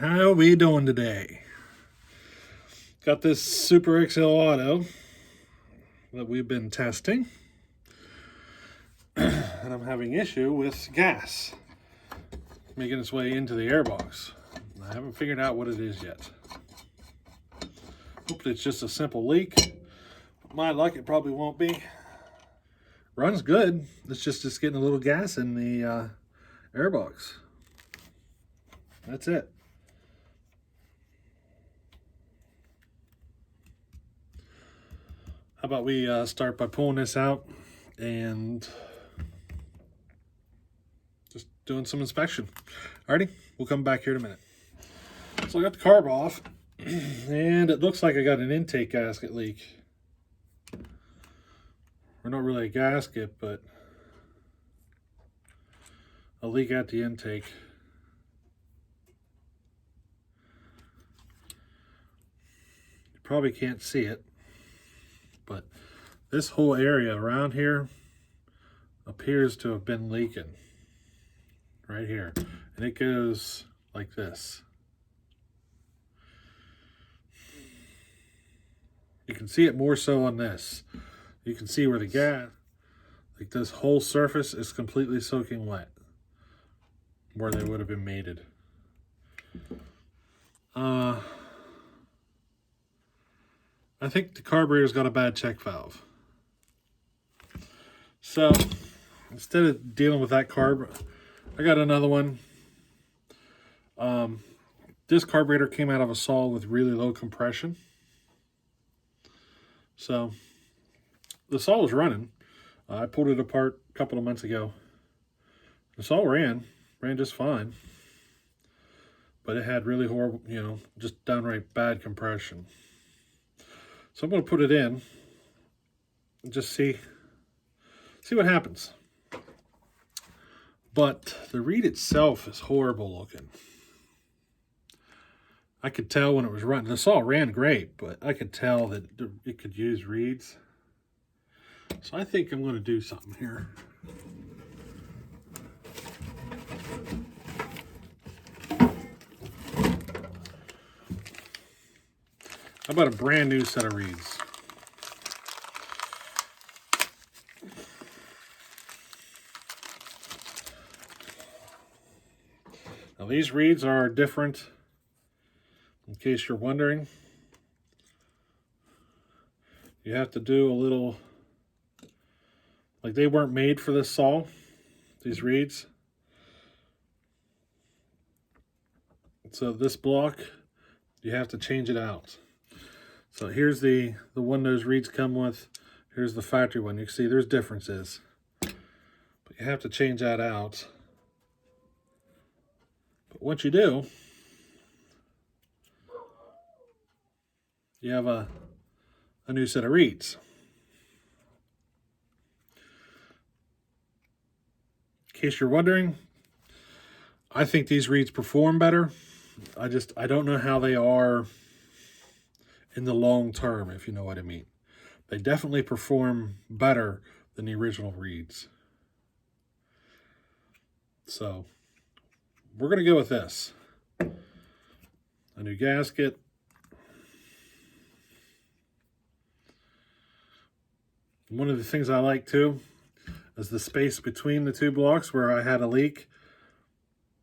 How we doing today? Got this Super XL Auto that we've been testing, and I'm having issue with gas making its way into the airbox. I haven't figured out what it is yet. Hopefully it's just a simple leak. With my luck, it probably won't be. Runs good. It's just getting a little gas in the airbox. That's it. How about we start by pulling this out and just doing some inspection. Alrighty, we'll come back here in a minute. So I got the carb off, and it looks like I got an intake gasket leak. Or not really a gasket, but a leak at the intake. You probably can't see it, but this whole area around here appears to have been leaking. Right here. And it goes like this. You can see it more so on this. You can see where the gas, like this whole surface is completely soaking wet where they would have been mated. I think the carburetor's got a bad check valve. So instead of dealing with that carb, I got another one. This carburetor came out of a saw with really low compression. So the saw was running. I pulled it apart a couple of months ago. The saw ran just fine. But it had really horrible, just downright bad compression. So I'm going to put it in and just see what happens. But the reed itself is horrible looking. I could tell when it was running. The saw ran great, but I could tell that it could use reeds. So I think I'm going to do something here. How about a brand new set of reeds? Now these reeds are different, in case you're wondering. You have to do a little, like they weren't made for this saw, these reeds. So this block, you have to change it out. So here's the one those reeds come with. Here's the factory one. You can see there's differences. But you have to change that out. But once you do, you have a new set of reeds. In case you're wondering, I think these reeds perform better. I don't know how they are in the long term, if you know what I mean. They definitely perform better than the original reeds. So we're going to go with this. A new gasket. One of the things I like too is the space between the two blocks where I had a leak.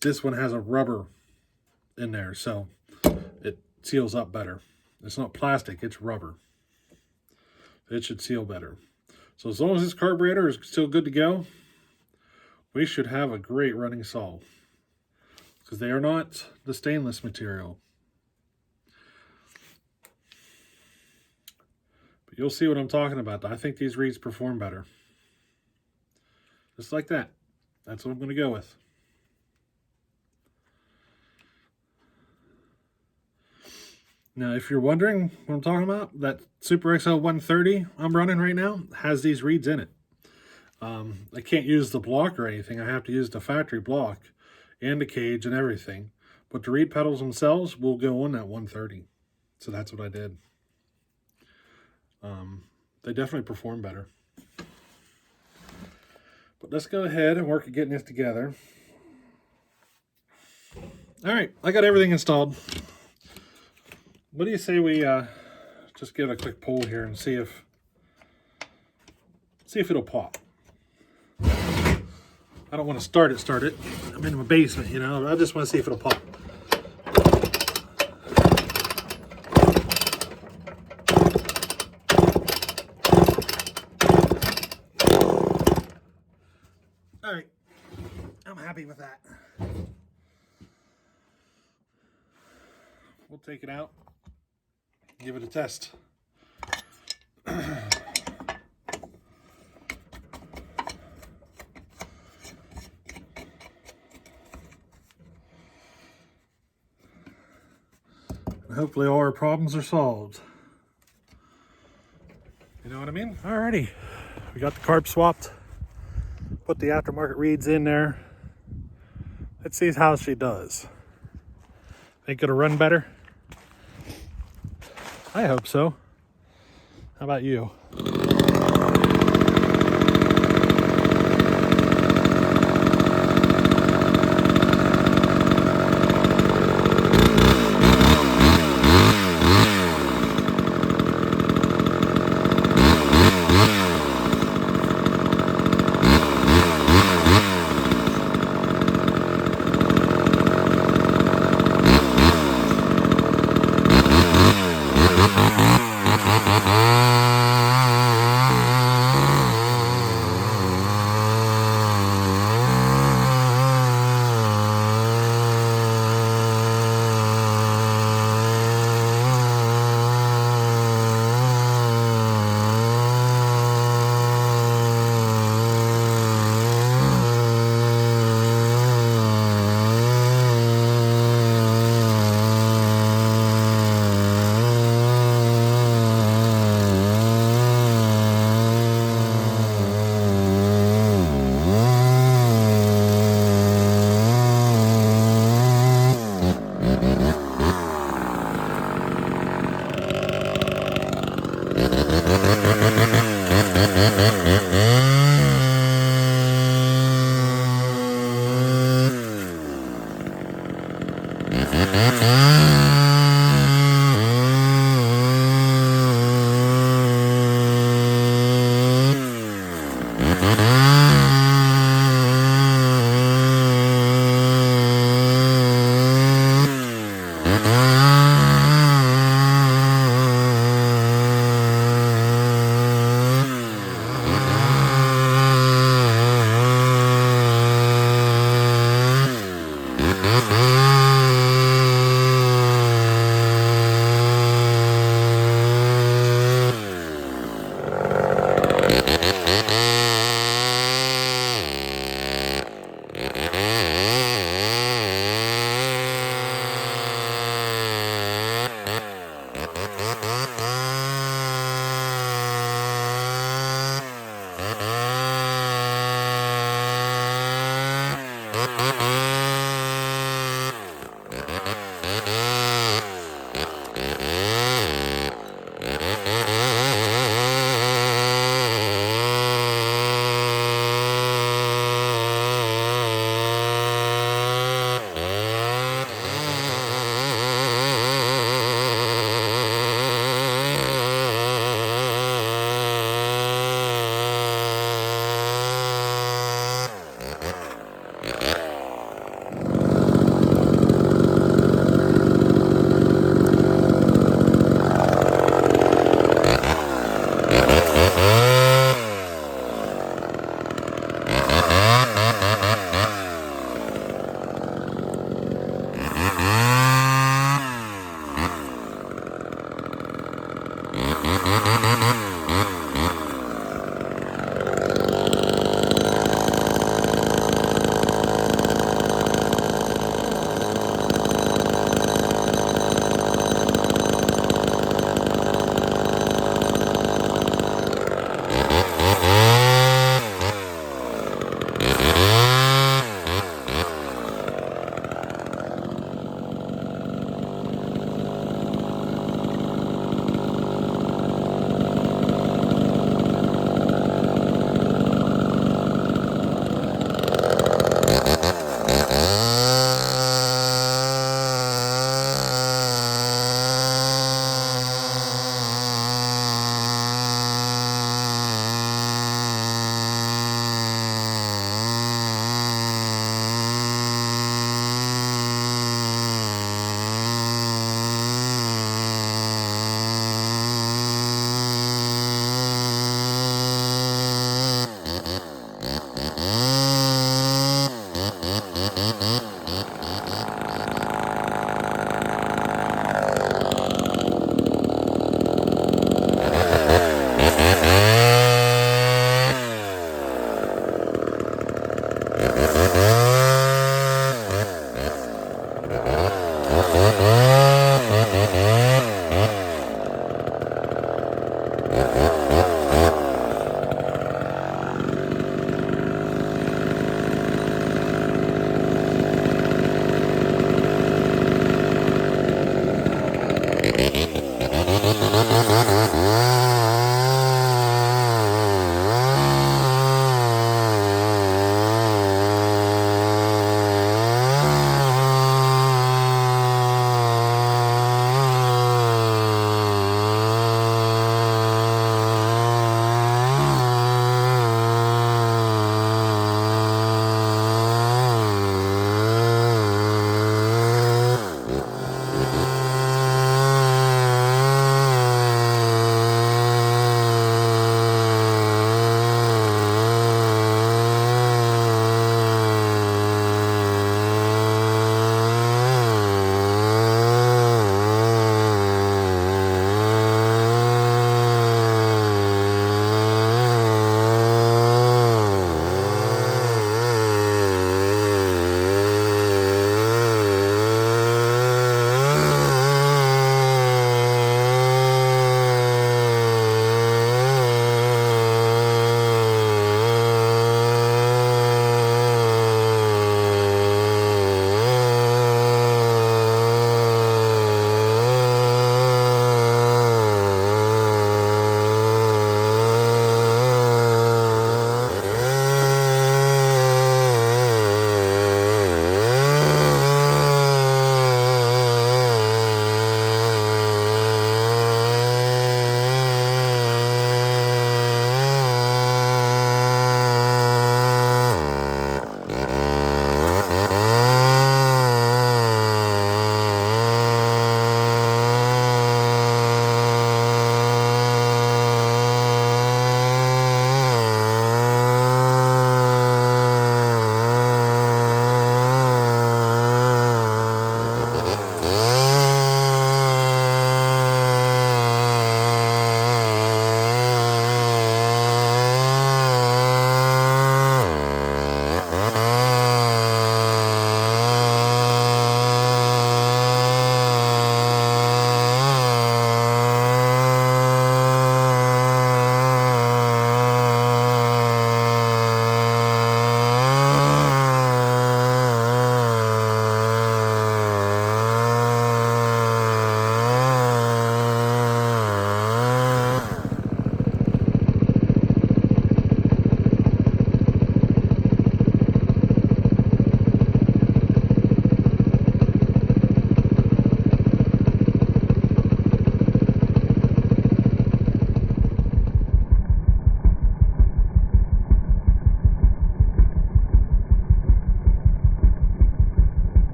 This one has a rubber in there, so it seals up better. It's not plastic, it's rubber. It should seal better. So as long as this carburetor is still good to go, we should have a great running saw. Because they are not the stainless material. But you'll see what I'm talking about. I think these reeds perform better. Just like that. That's what I'm going to go with. Now, if you're wondering what I'm talking about, that Super XL 130 I'm running right now has these reeds in it. I can't use the block or anything. I have to use the factory block and the cage and everything. But the reed pedals themselves will go on that 130. So that's what I did. They definitely perform better. But let's go ahead and work at getting this together. All right, I got everything installed. What do you say we just give a quick pull here and see if it'll pop? I don't want to start it. I'm in my basement, you know. I just want to see if it'll pop. All right, I'm happy with that. We'll take it out, give it a test. Hopefully all our problems are solved. You know what I mean? Alrighty, we got the carb swapped. Put the aftermarket reeds in there. Let's see how she does. Think it'll run better? I hope so. How about you?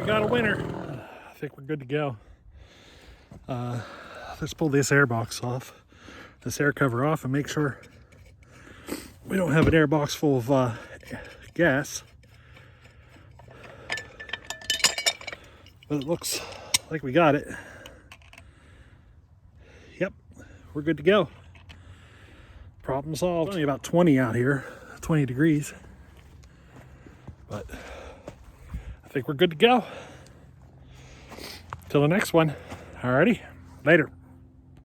got a winner. I think we're good to go. Let's pull this air box off, this air cover off, and make sure we don't have an air box full of gas. But it looks like we got it. Yep, we're good to go. Problem solved. It's only about 20 out here, 20 degrees. But I think we're good to go. Till the next one. Alrighty, later.